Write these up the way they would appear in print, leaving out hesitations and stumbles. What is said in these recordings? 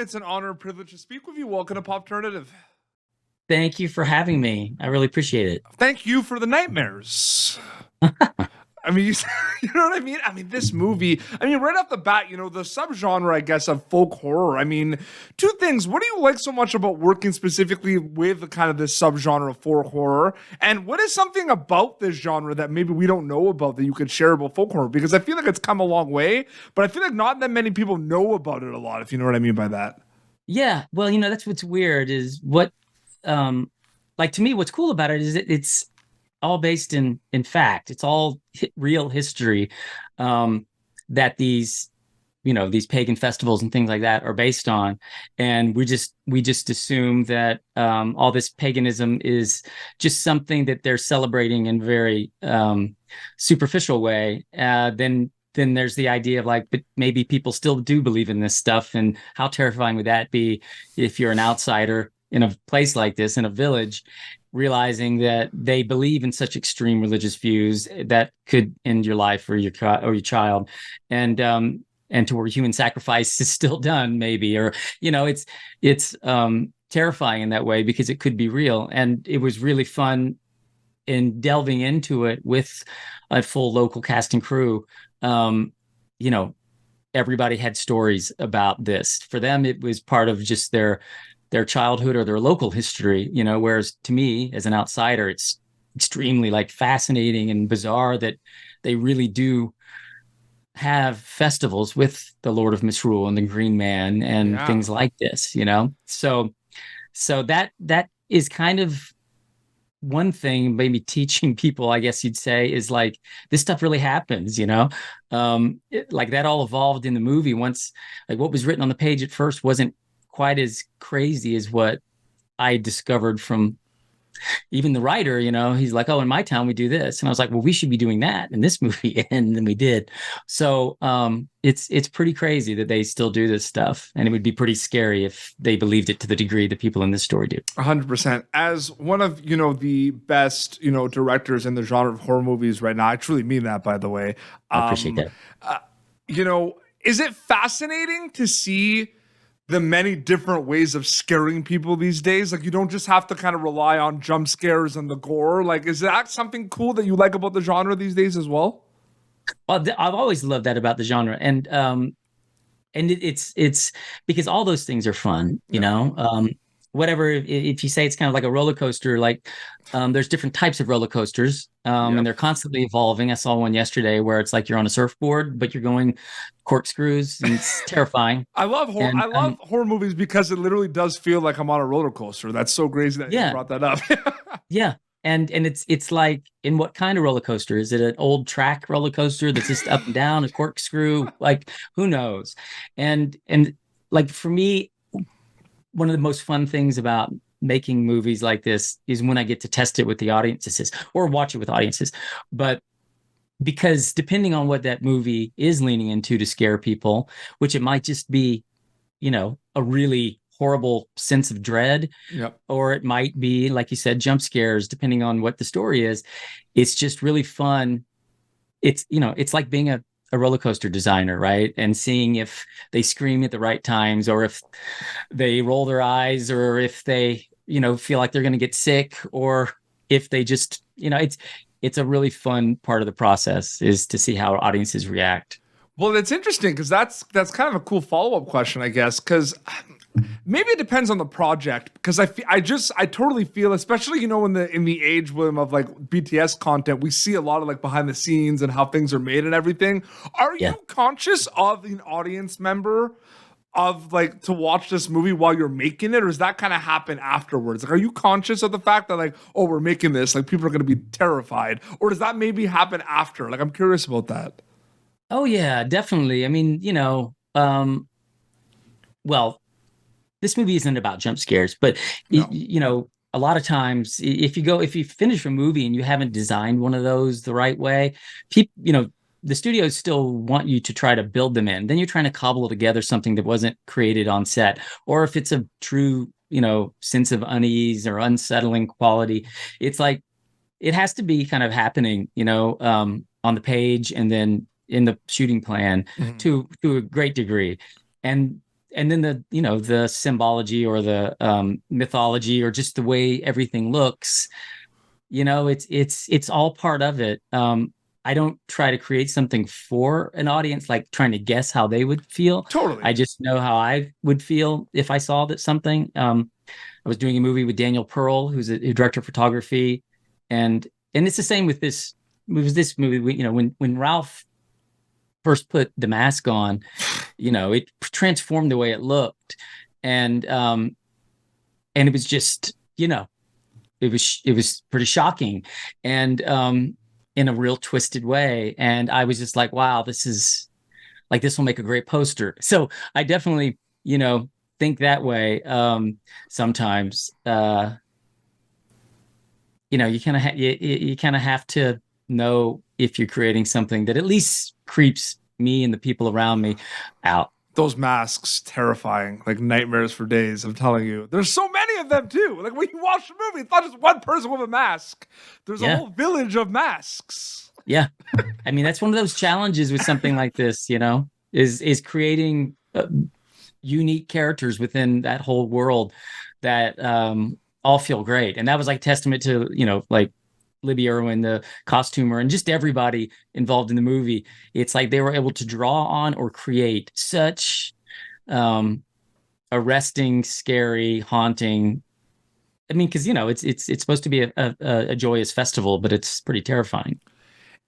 It's an honor and privilege to speak with you. Welcome to Popternative. Thank you for having me. I really appreciate it. Thank you for the nightmares. I mean, you know what I mean? I mean, this movie, right off the bat, the subgenre, I guess, of folk horror. I mean, two things. What do you like so much about working specifically with the kind of this subgenre of folk horror? And what is something about this genre that maybe we don't know about that you could share about folk horror? Because I feel like it's come a long way, but I feel like not that many people know about it a lot, if you know what I mean by that. Yeah, well, that's what's weird is like to me, what's cool about it is it's all based in fact. It's all real history that these pagan festivals and things like that are based on, and we just assume that all this paganism is just something that they're celebrating in a very superficial way. Then there's the idea of like, but maybe people still do believe in this stuff, and how terrifying would that be if you're an outsider in a place like this, in a village, realizing that they believe in such extreme religious views that could end your life or your child, and to where human sacrifice is still done, maybe, or it's terrifying in that way because it could be real. And it was really fun in delving into it with a full local cast and crew. Everybody had stories about this. For them, it was part of just their childhood or their local history, whereas to me as an outsider, it's extremely like fascinating and bizarre that they really do have festivals with the Lord of Misrule and the Green Man and things like this, so that is kind of one thing. Maybe teaching people, I guess you'd say, is like this stuff really happens, like that all evolved in the movie. Once, like, what was written on the page at first wasn't quite as crazy as what I discovered from even the writer. He's like, oh, in my town we do this, and I was like, well, we should be doing that in this movie. And then we did. So it's pretty crazy that they still do this stuff, and it would be pretty scary if they believed it to the degree that people in this story do. 100%. As one of the best directors in the genre of horror movies right now, I truly mean that, by the way. I appreciate that. Is it fascinating to see the many different ways of scaring people these days? Like, you don't just have to kind of rely on jump scares and the gore. Like, is that something cool that you like about the genre these days as well? Well, I've always loved that about the genre, and it's because all those things are fun, whatever. If you say it's kind of like a roller coaster, like there's different types of roller coasters, and they're constantly evolving. I saw one yesterday where it's like you're on a surfboard, but you're going corkscrews, and it's terrifying. I love horror movies because it literally does feel like I'm on a roller coaster. That's so crazy that you brought that up. Yeah. And it's like, in what kind of roller coaster? Is it an old track roller coaster that's just up and down, a corkscrew? Like, who knows? And like, for me, one of the most fun things about making movies like this is when I get to test it with the audiences or watch it with audiences. But because depending on what that movie is leaning into to scare people, which it might just be, a really horrible sense of dread, or it might be, like you said, jump scares, depending on what the story is. It's just really fun. It's like being a roller coaster designer, right? And seeing if they scream at the right times, or if they roll their eyes, or if they feel like they're going to get sick, or if they just it's a really fun part of the process, is to see how audiences react. Well, it's interesting because that's kind of a cool follow-up question, I guess, because maybe it depends on the project, because I totally feel, especially in the age, William, of like BTS content, we see a lot of like behind the scenes and how things are made and everything. Are you conscious of an audience member of like to watch this movie while you're making it, or does that kind of happen afterwards? Like, are you conscious of the fact that like, oh, we're making this, like people are going to be terrified, or does that maybe happen after? Like, I'm curious about that. Oh yeah, definitely. I mean, well, this movie isn't about jump scares, but a lot of times if you finish a movie and you haven't designed one of those the right way, people, the studios still want you to try to build them in. Then you're trying to cobble together something that wasn't created on set. Or if it's a true, sense of unease or unsettling quality, it's like, it has to be kind of happening, on the page and then in the shooting plan to a great degree. And and then the symbology or the mythology or just the way everything looks, it's all part of it. I don't try to create something for an audience, like trying to guess how they would feel. Totally. I just know how I would feel if I saw that something. I was doing a movie with Daniel Pearl, who's a director of photography, and it's the same with this. It was this movie. When Ralph first put the mask on, it transformed the way it looked, and it was just, it was pretty shocking, and in a real twisted way. And I was just like, wow, this will make a great poster. So I definitely, think that way. Sometimes, you kind of have to know if you're creating something that at least creeps me and the people around me out. Those masks, terrifying, like nightmares for days. I'm telling you, there's so many of them too. Like when you watch the movie, it's not just one person with a mask. There's a whole village of masks. Yeah, I mean that's one of those challenges with something like this. Is creating unique characters within that whole world that all feel great. And that was like a testament to like Libby Irwin, the costumer, and just everybody involved in the movie. It's like they were able to draw on or create such arresting, scary, haunting. I mean, because it's supposed to be a joyous festival, but it's pretty terrifying.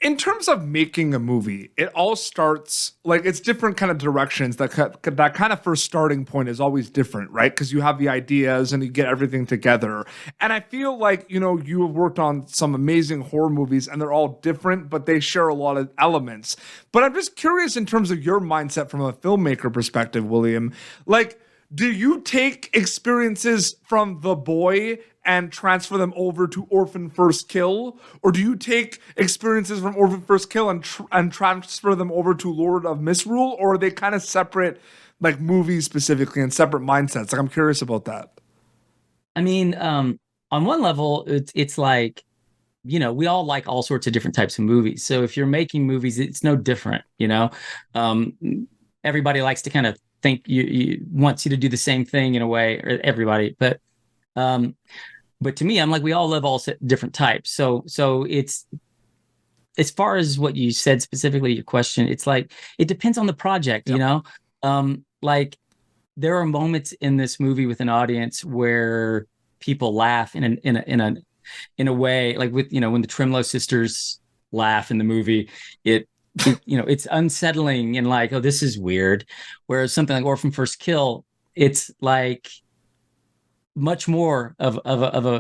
In terms of making a movie, it all starts like it's different kind of directions. That kind of first starting point is always different, right? Because you have the ideas and you get everything together. And I feel like, you have worked on some amazing horror movies and they're all different, but they share a lot of elements. But I'm just curious in terms of your mindset from a filmmaker perspective, William, like, do you take experiences from The Boy and transfer them over to Orphan First Kill? Or do you take experiences from Orphan First Kill and transfer them over to Lord of Misrule? Or are they kind of separate, like movies specifically and separate mindsets? Like, I'm curious about that. I mean, on one level, it's like, we all like all sorts of different types of movies. So if you're making movies, it's no different, everybody likes to kind of think you wants you to do the same thing in a way, or everybody, but to me, I'm like, we all love all different types. So it's, as far as what you said specifically, your question, it's like, it depends on the project, like there are moments in this movie with an audience where people laugh in a way, like with, when the Trimlow sisters laugh in the movie, it's unsettling and like, oh, this is weird. Whereas something like Orphan First Kill, it's like much more of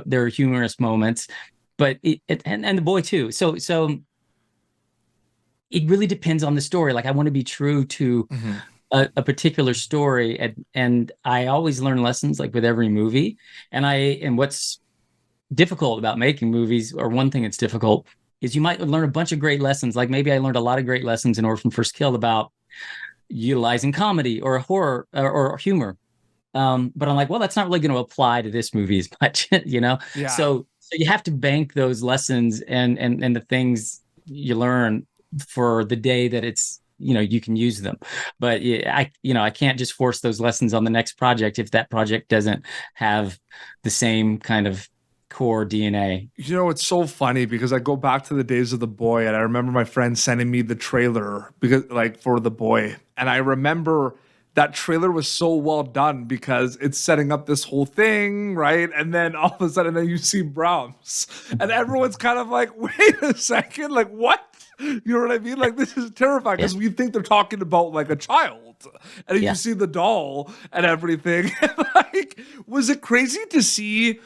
there are humorous moments, but and The Boy too. So it really depends on the story. Like I want to be true to a particular story, and I always learn lessons like with every movie. And what's difficult about making movies, or one thing that's difficult, is you might learn a bunch of great lessons. Like maybe I learned a lot of great lessons in Orphan First Kill about utilizing comedy or horror or humor. But I'm like, well, that's not really going to apply to this movie as much, Yeah. So you have to bank those lessons and the things you learn for the day that it's, you can use them. But I can't just force those lessons on the next project if that project doesn't have the same kind of core DNA. It's so funny because I go back to the days of The Boy, and I remember my friend sending me the trailer for The Boy, and I remember that trailer was so well done because it's setting up this whole thing, right? And then all of a sudden, then you see Brahms, and everyone's kind of like, "Wait a second, like what?" You know what I mean? Like this is terrifying because we think they're talking about like a child, and then you see the doll and everything. Like, was it crazy to see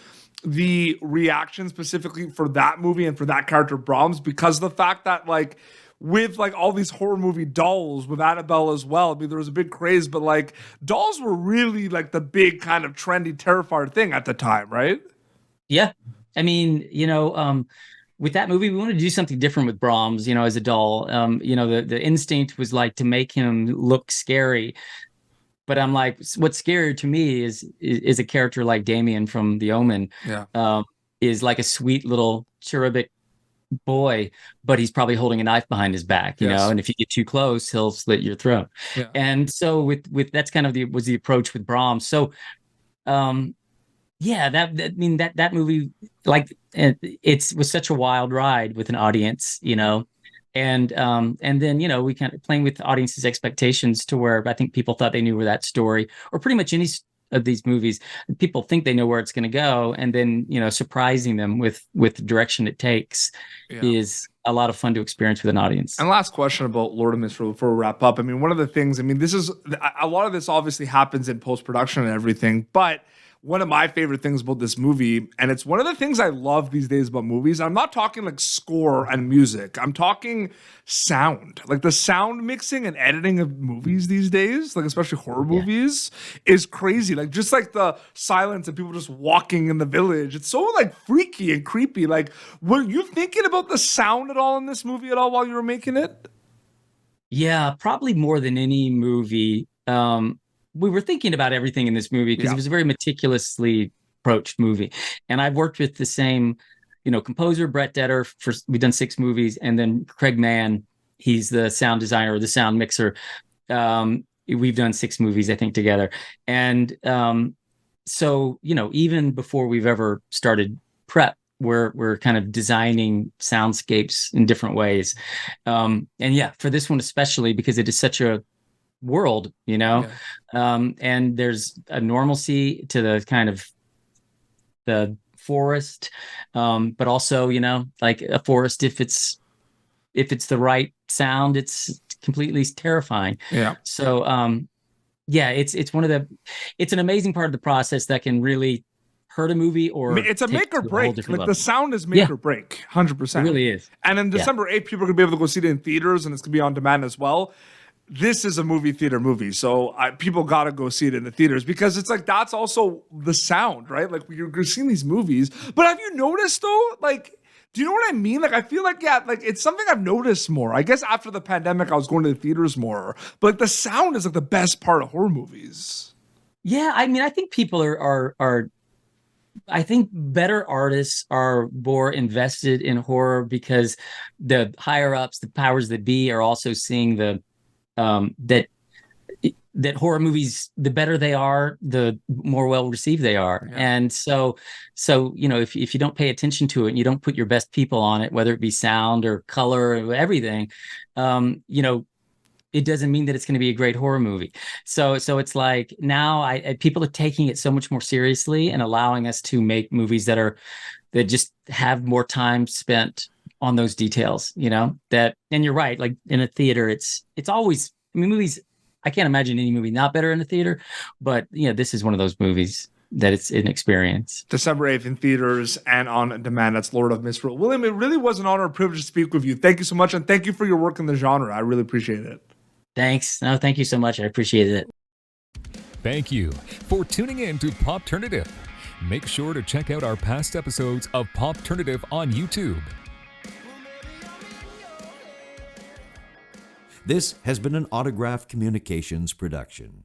the reaction specifically for that movie and for that character Brahms, because of the fact that like with like all these horror movie dolls with Annabelle as well, I mean there was a big craze, but like dolls were really like the big kind of trendy Terrifier thing at the time, right? Yeah, I mean, with that movie we wanted to do something different with Brahms, as a doll. The instinct was like to make him look scary. But I'm like, what's scarier to me is a character like Damien from The Omen, is like a sweet little cherubic boy, but he's probably holding a knife behind his back, you Yes. know, and if you get too close, he'll slit your throat. Yeah. And so with that's kind of the approach with Brahms. So yeah, I mean that movie, like it was such a wild ride with an audience, you know. And then, you know, we kind of playing with the audience's expectations to where I think people thought they knew where that story, or pretty much any of these movies, people think they know where it's going to go, and then, you know, surprising them with the direction it takes is a lot of fun to experience with an audience. And last question about Lord of Misrule before we wrap up. I mean, one of the things, I mean, this is a lot of this obviously happens in post-production and everything, but one of my favorite things about this movie, and it's one of the things I love these days about movies, I'm not talking like score and music, I'm talking sound. Like the sound mixing and editing of movies these days, like especially horror movies, is crazy. Like just like the silence and people just walking in the village, it's so like freaky and creepy. Like, were you thinking about the sound at all in this movie at all while you were making it? Yeah, probably more than any movie. We were thinking about everything in this movie because it was a very meticulously approached movie. And I've worked with the same, you know, composer, Brett Detter, we've done 6 movies. And then Craig Mann, he's the sound designer or the sound mixer. We've done 6 movies, I think, together. And so, you know, even before we've ever started prep, we're kind of designing soundscapes in different ways. And yeah, for this one especially, because it is such a world, you know, and there's a normalcy to the kind of the forest, but also, you know, like a forest, if it's the right sound, it's completely terrifying. So yeah, it's one of it's an amazing part of the process that can really hurt a movie, or it's a make or break. Like level. The sound is make or break, 100%. It really is. And in December 8th, people are gonna be able to go see it in theaters, and it's gonna be on demand as well. This is a movie theater movie, so people gotta go see it in the theaters, because it's like that's also the sound, right? Like you're seeing these movies, but have you noticed though? Like, do you know what I mean? Like I feel like like it's something I've noticed more. I guess after the pandemic, I was going to the theaters more, but like the sound is like the best part of horror movies. Yeah, I mean, I think people are I think better artists are more invested in horror because the higher ups, the powers that be, are also seeing the that horror movies, the better they are, the more well received they are. And so you know, if you don't pay attention to it and you don't put your best people on it, whether it be sound or color or everything, you know, it doesn't mean that it's going to be a great horror movie. So it's like now people are taking it so much more seriously and allowing us to make movies that just have more time spent on those details, you know, and you're right. Like in a theater, it's always, I mean, movies, I can't imagine any movie not better in a theater, but you know, this is one of those movies that it's an experience. December 8th in theaters and on demand. That's Lord of Misrule. William, it really was an honor and privilege to speak with you. Thank you so much. And thank you for your work in the genre. I really appreciate it. Thanks. No, thank you so much. I appreciate it. Thank you for tuning in to Popternative. Make sure to check out our past episodes of Popternative on YouTube. This has been an Autograph Communications production.